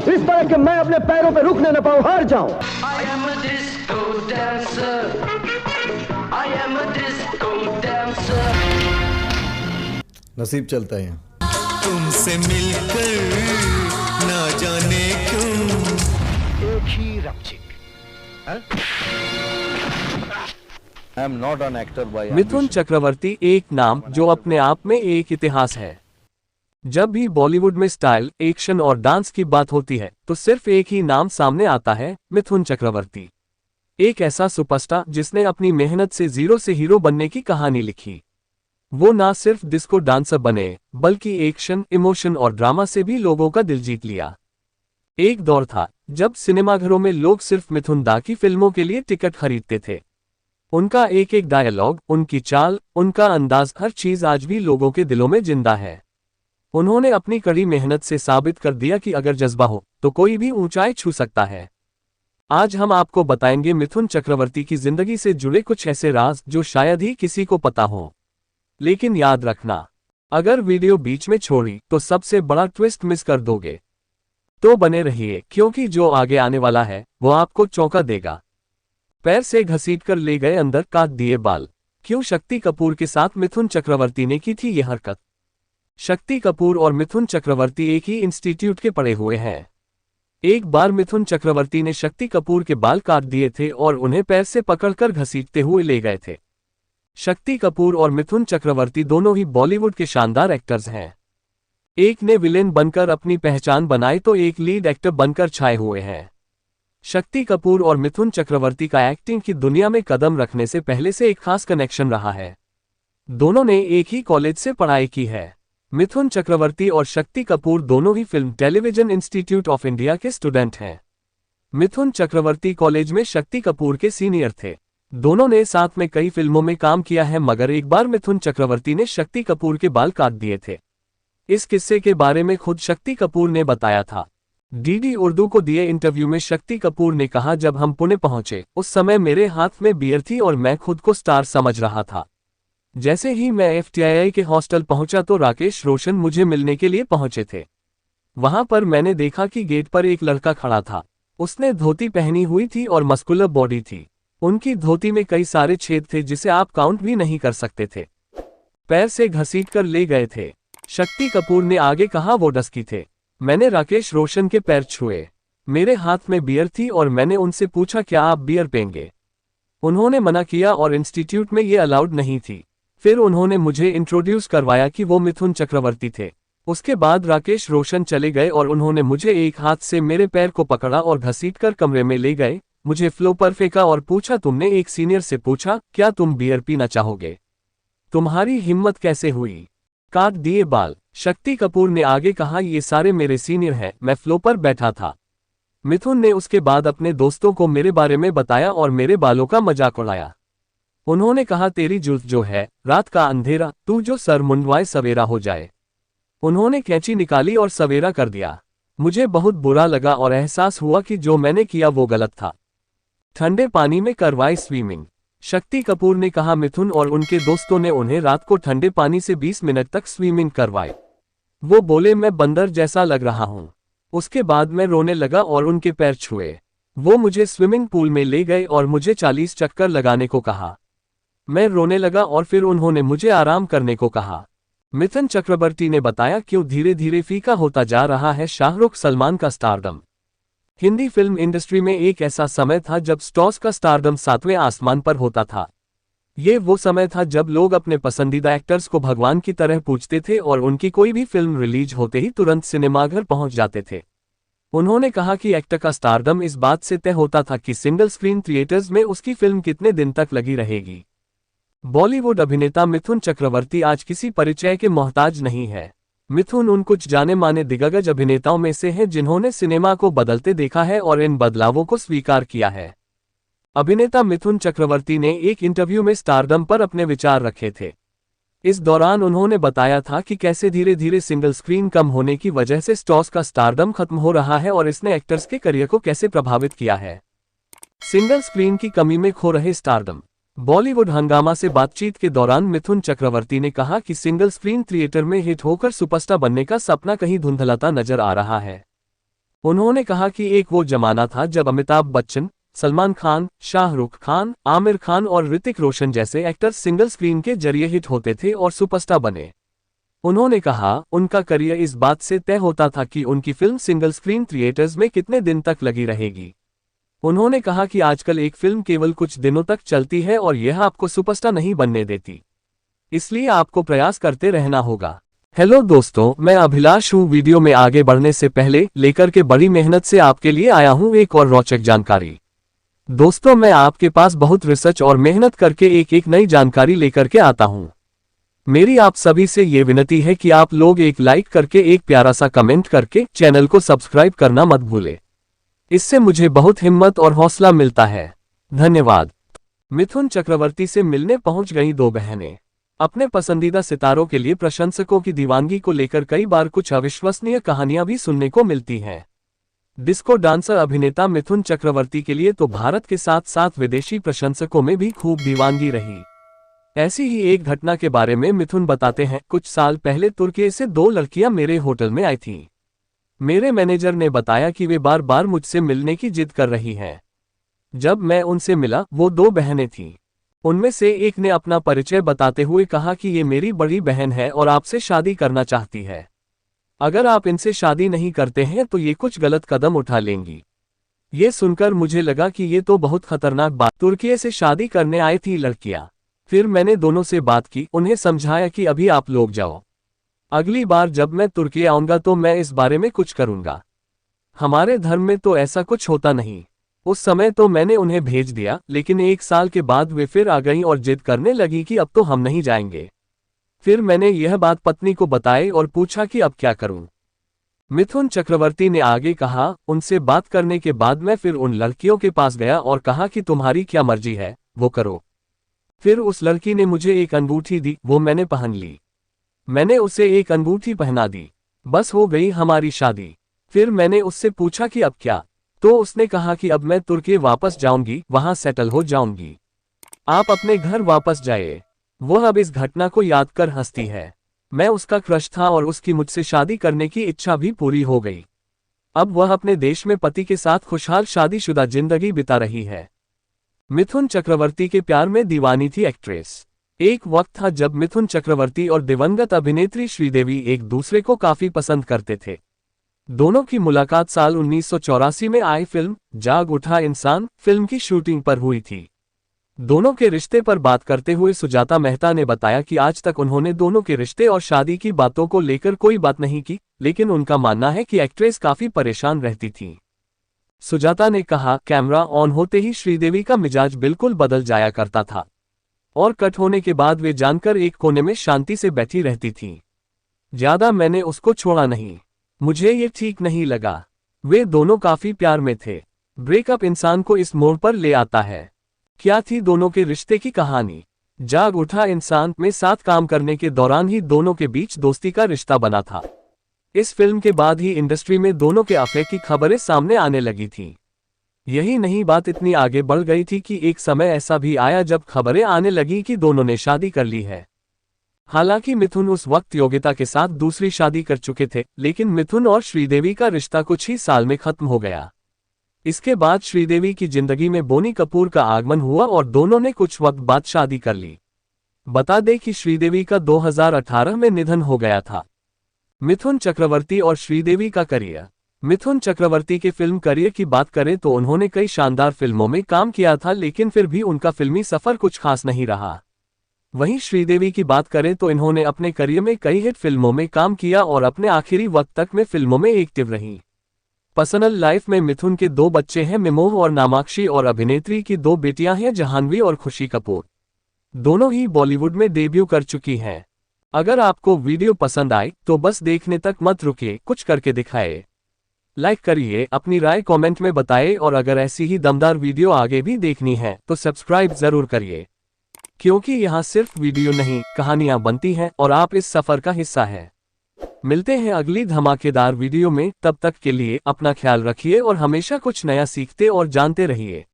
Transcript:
इस तरह के मैं अपने पैरों पे रुकने न पाऊं, हार जाऊं। I am a disco dancer. I am a disco dancer. नसीब चलता है यहाँ। तुमसे मिलकर ना जाने क्यों एक ही रपचिक। I am not an actor by Mithun ambition. चक्रवर्ती एक नाम जो अपने आप में एक इतिहास है। जब भी बॉलीवुड में स्टाइल, एक्शन और डांस की बात होती है तो सिर्फ एक ही नाम सामने आता है, मिथुन चक्रवर्ती। एक ऐसा सुपरस्टार जिसने अपनी मेहनत से जीरो से हीरो बनने की कहानी लिखी। वो ना सिर्फ डिस्को डांसर बने बल्कि एक्शन, इमोशन और ड्रामा से भी लोगों का दिल जीत लिया। एक दौर था जब सिनेमाघरों में लोग सिर्फ मिथुन दा की फिल्मों के लिए टिकट खरीदते थे। उनका एक एक डायलॉग, उनकी चाल, उनका अंदाज, हर चीज आज भी लोगों के दिलों में जिंदा है। उन्होंने अपनी कड़ी मेहनत से साबित कर दिया कि अगर जज्बा हो तो कोई भी ऊंचाई छू सकता है। आज हम आपको बताएंगे मिथुन चक्रवर्ती की जिंदगी से जुड़े कुछ ऐसे राज जो शायद ही किसी को पता हो। लेकिन याद रखना, अगर वीडियो बीच में छोड़ी तो सबसे बड़ा ट्विस्ट मिस कर दोगे। तो बने रहिए क्योंकि जो आगे आने वाला है वो आपको चौंका देगा। पैर से घसीटकर ले गए अंदर, काट दिए बाल। क्यों शक्ति कपूर के साथ मिथुन चक्रवर्ती ने की थी ये हरकत? शक्ति कपूर और मिथुन चक्रवर्ती एक ही इंस्टीट्यूट के पढ़े हुए हैं। एक बार मिथुन चक्रवर्ती ने शक्ति कपूर के बाल काट दिए थे और उन्हें पैर से पकड़कर घसीटते हुए ले गए थे। शक्ति कपूर और मिथुन चक्रवर्ती दोनों ही बॉलीवुड के शानदार एक्टर्स हैं। एक ने विलेन बनकर अपनी पहचान बनाई तो एक लीड एक्टर बनकर छाए हुए हैं। शक्ति कपूर और मिथुन चक्रवर्ती का एक्टिंग की दुनिया में कदम रखने से पहले से एक खास कनेक्शन रहा है। दोनों ने एक ही कॉलेज से पढ़ाई की है। मिथुन चक्रवर्ती और शक्ति कपूर दोनों ही film television institute of India के स्टूडेंट हैं। मिथुन चक्रवर्ती कॉलेज में शक्ति कपूर के सीनियर थे। दोनों ने साथ में कई फिल्मों में काम किया है, मगर एक बार मिथुन चक्रवर्ती ने शक्ति कपूर के बाल काट दिए थे। इस किस्से के बारे में खुद शक्ति कपूर ने बताया था। डीडी उर्दू को दिए इंटरव्यू में शक्ति कपूर ने कहा, जब हम पुणे पहुंचे उस समय मेरे हाथ में बियर थी और मैं खुद को स्टार समझ रहा था। जैसे ही मैं एफटीआई के हॉस्टल पहुंचा तो राकेश रोशन मुझे मिलने के लिए पहुंचे थे। वहां पर मैंने देखा कि गेट पर एक लड़का खड़ा था। उसने धोती पहनी हुई थी और मस्कुलर बॉडी थी। उनकी धोती में कई सारे छेद थे जिसे आप काउंट भी नहीं कर सकते थे। पैर से घसीटकर ले गए थे। शक्ति कपूर ने आगे कहा, वो डस्की थे। मैंने राकेश रोशन के पैर छुए। मेरे हाथ में बियर थी और मैंने उनसे पूछा, क्या आप बियर पेंगे? उन्होंने मना किया और इंस्टीट्यूट में ये अलाउड नहीं थी। फिर उन्होंने मुझे इंट्रोड्यूस करवाया कि वो मिथुन चक्रवर्ती थे। उसके बाद राकेश रोशन चले गए और उन्होंने मुझे एक हाथ से मेरे पैर को पकड़ा और घसीटकर कमरे में ले गए, मुझे फ्लो पर फेंका और पूछा, तुमने एक सीनियर से पूछा क्या तुम बियर पीना चाहोगे? तुम्हारी हिम्मत कैसे हुई? काट दिए बाल। शक्ति कपूर ने आगे कहा, ये सारे मेरे सीनियर हैं, मैं फ्लो पर बैठा था। मिथुन ने उसके बाद अपने दोस्तों को मेरे बारे में बताया और मेरे बालों का मजाक उड़ाया। उन्होंने कहा, तेरी जुल्फ जो है रात का अंधेरा, तू जो सर मुंडवाए सवेरा हो जाए। उन्होंने कैंची निकाली और सवेरा कर दिया। मुझे बहुत बुरा लगा और एहसास हुआ कि जो मैंने किया वो गलत था। ठंडे पानी में करवाई स्विमिंग। शक्ति कपूर ने कहा, मिथुन और उनके दोस्तों ने उन्हें रात को ठंडे पानी से 20 मिनट तक स्विमिंग करवाई। वो बोले, मैं बंदर जैसा लग रहा हूं। उसके बाद मैं रोने लगा और उनके पैर छुए। वो मुझे स्विमिंग पूल में ले गए और मुझे 40 चक्कर लगाने को कहा। मैं रोने लगा और फिर उन्होंने मुझे आराम करने को कहा। मिथुन चक्रवर्ती ने बताया, क्यों धीरे धीरे फीका होता जा रहा है शाहरुख सलमान का स्टारडम। हिंदी फिल्म इंडस्ट्री में एक ऐसा समय था जब स्टार्स का स्टारडम 7वें आसमान पर होता था। ये वो समय था जब लोग अपने पसंदीदा एक्टर्स को भगवान की तरह पूजते थे और उनकी कोई भी फिल्म रिलीज होते ही तुरंत सिनेमाघर पहुंच जाते थे। उन्होंने कहा कि एक्टर का स्टारडम इस बात से तय होता था कि सिंगल स्क्रीन थिएटर्स में उसकी फिल्म कितने दिन तक लगी रहेगी। बॉलीवुड अभिनेता मिथुन चक्रवर्ती आज किसी परिचय के मोहताज नहीं है। मिथुन उन कुछ जाने माने दिग्गज अभिनेताओं में से हैं जिन्होंने सिनेमा को बदलते देखा है और इन बदलावों को स्वीकार किया है। अभिनेता मिथुन चक्रवर्ती ने एक इंटरव्यू में स्टारडम पर अपने विचार रखे थे। इस दौरान उन्होंने बताया था कि कैसे धीरे धीरे सिंगल स्क्रीन कम होने की वजह से स्टार्स का स्टारडम खत्म हो रहा है और इसने एक्टर्स के करियर को कैसे प्रभावित किया है। सिंगल स्क्रीन की कमी में खो रहे स्टारडम। बॉलीवुड हंगामा से बातचीत के दौरान मिथुन चक्रवर्ती ने कहा कि सिंगल स्क्रीन थिएटर में हिट होकर सुपरस्टार बनने का सपना कहीं धुंधलाता नजर आ रहा है। उन्होंने कहा कि एक वो जमाना था जब अमिताभ बच्चन, सलमान खान, शाहरुख खान, आमिर खान और ऋतिक रोशन जैसे एक्टर सिंगल स्क्रीन के जरिए हिट होते थे और सुपरस्टार बने। उन्होंने कहा उनका करियर इस बात से तय होता था कि उनकी फिल्म सिंगल स्क्रीन थिएटर्स में कितने दिन तक लगी रहेगी। उन्होंने कहा कि आजकल एक फिल्म केवल कुछ दिनों तक चलती है और यह आपको सुपरस्टार नहीं बनने देती, इसलिए आपको प्रयास करते रहना होगा। हेलो दोस्तों, मैं अभिलाष हूँ। वीडियो में आगे बढ़ने से पहले लेकर के बड़ी मेहनत से आपके लिए आया हूँ एक और रोचक जानकारी। दोस्तों, मैं आपके पास बहुत रिसर्च और मेहनत करके एक नई जानकारी लेकर के आता हूँ। मेरी आप सभी से ये विनती है कि आप लोग एक लाइक करके एक प्यारा सा कमेंट करके चैनल को सब्सक्राइब करना मत भूले। इससे मुझे बहुत हिम्मत और हौसला मिलता है। धन्यवाद। मिथुन चक्रवर्ती से मिलने पहुंच गई दो बहनें। अपने पसंदीदा सितारों के लिए प्रशंसकों की दीवानगी को लेकर कई बार कुछ अविश्वसनीय कहानियां भी सुनने को मिलती हैं। डिस्को डांसर अभिनेता मिथुन चक्रवर्ती के लिए तो भारत के साथ साथ विदेशी प्रशंसकों में भी खूब दीवानगी रही। ऐसी ही एक घटना के बारे में मिथुन बताते हैं। कुछ साल पहले तुर्की से दो लड़कियां मेरे होटल में आई थीं। मेरे मैनेजर ने बताया कि वे बार बार मुझसे मिलने की जिद कर रही हैं। जब मैं उनसे मिला, वो दो बहनें थीं। उनमें से एक ने अपना परिचय बताते हुए कहा कि ये मेरी बड़ी बहन है और आपसे शादी करना चाहती है। अगर आप इनसे शादी नहीं करते हैं तो ये कुछ गलत कदम उठा लेंगी। ये सुनकर मुझे लगा कि ये तो बहुत खतरनाक बात। तुर्की से शादी करने आई थी लड़कियां। फिर मैंने दोनों से बात की, उन्हें समझाया कि अभी आप लोग जाओ, अगली बार जब मैं तुर्की आऊंगा तो मैं इस बारे में कुछ करूंगा। हमारे धर्म में तो ऐसा कुछ होता नहीं। उस समय तो मैंने उन्हें भेज दिया, लेकिन एक साल के बाद वे फिर आ गईं और जिद करने लगी कि अब तो हम नहीं जाएंगे। फिर मैंने यह बात पत्नी को बताई और पूछा कि अब क्या करूं। मिथुन चक्रवर्ती ने आगे कहा, उनसे बात करने के बाद मैं फिर उन लड़कियों के पास गया और कहा कि तुम्हारी क्या मर्जी है वो करो। फिर उस लड़की ने मुझे एक अंगूठी दी, वो मैंने पहन ली। मैंने उसे एक अंगूठी पहना दी, बस हो गई हमारी शादी। फिर मैंने उससे पूछा कि अब क्या, तो उसने कहा कि अब मैं तुर्की वापस जाऊंगी, वहां सेटल हो जाऊंगी। आप अपने घर वापस जाइए। वह अब इस घटना को याद कर हंसती है। मैं उसका क्रश था और उसकी मुझसे शादी करने की इच्छा भी पूरी हो गई। अब वह अपने देश में पति के साथ खुशहाल शादीशुदा जिंदगी बिता रही है। मिथुन चक्रवर्ती के प्यार में दीवानी थी एक्ट्रेस। एक वक्त था जब मिथुन चक्रवर्ती और दिवंगत अभिनेत्री श्रीदेवी एक दूसरे को काफी पसंद करते थे। दोनों की मुलाकात साल 1984 में आई फिल्म जाग उठा इंसान फिल्म की शूटिंग पर हुई थी। दोनों के रिश्ते पर बात करते हुए सुजाता मेहता ने बताया कि आज तक उन्होंने दोनों के रिश्ते और शादी की बातों को लेकर कोई बात नहीं की, लेकिन उनका मानना है कि एक्ट्रेस काफी परेशान रहती थी। सुजाता ने कहा, कैमरा ऑन होते ही श्रीदेवी का मिजाज बिल्कुल बदल जाया करता था और कट होने के बाद वे जानकर एक कोने में शांति से बैठी रहती थीं। ज्यादा मैंने उसको छोड़ा नहीं, मुझे ये ठीक नहीं लगा। वे दोनों काफी प्यार में थे। ब्रेकअप इंसान को इस मोड़ पर ले आता है। क्या थी दोनों के रिश्ते की कहानी? जाग उठा इंसान में साथ काम करने के दौरान ही दोनों के बीच दोस्ती का रिश्ता बना था। इस फिल्म के बाद ही इंडस्ट्री में दोनों के अफेयर की खबरें सामने आने लगी थीं। यही नहीं, बात इतनी आगे बढ़ गई थी कि एक समय ऐसा भी आया जब खबरें आने लगी कि दोनों ने शादी कर ली है। हालांकि मिथुन उस वक्त योगिता के साथ दूसरी शादी कर चुके थे, लेकिन मिथुन और श्रीदेवी का रिश्ता कुछ ही साल में खत्म हो गया। इसके बाद श्रीदेवी की जिंदगी में बोनी कपूर का आगमन हुआ और दोनों ने कुछ वक्त बाद शादी कर ली। बता दें कि श्रीदेवी का 2018 में निधन हो गया था। मिथुन चक्रवर्ती और श्रीदेवी का करियर। मिथुन चक्रवर्ती के फिल्म करियर की बात करें तो उन्होंने कई शानदार फिल्मों में काम किया था, लेकिन फिर भी उनका फिल्मी सफर कुछ खास नहीं रहा। वहीं श्रीदेवी की बात करें तो इन्होंने अपने करियर में कई हिट फिल्मों में काम किया और अपने आखिरी वक्त तक में फिल्मों में एक्टिव रहीं। पर्सनल लाइफ में मिथुन के 2 बच्चे हैं, मिमोह और नामाक्षी, और अभिनेत्री की 2 बेटियां हैं, जाह्नवी और खुशी कपूर। दोनों ही बॉलीवुड में डेब्यू कर चुकी हैं। अगर आपको वीडियो पसंद आए तो बस देखने तक मत रुकिए, कुछ करके दिखाए। लाइक करिए, अपनी राय कमेंट में बताइए और अगर ऐसी ही दमदार वीडियो आगे भी देखनी है तो सब्सक्राइब जरूर करिए, क्योंकि यहाँ सिर्फ वीडियो नहीं कहानियां बनती हैं और आप इस सफर का हिस्सा हैं। मिलते हैं अगली धमाकेदार वीडियो में, तब तक के लिए अपना ख्याल रखिए और हमेशा कुछ नया सीखते और जानते रहिए।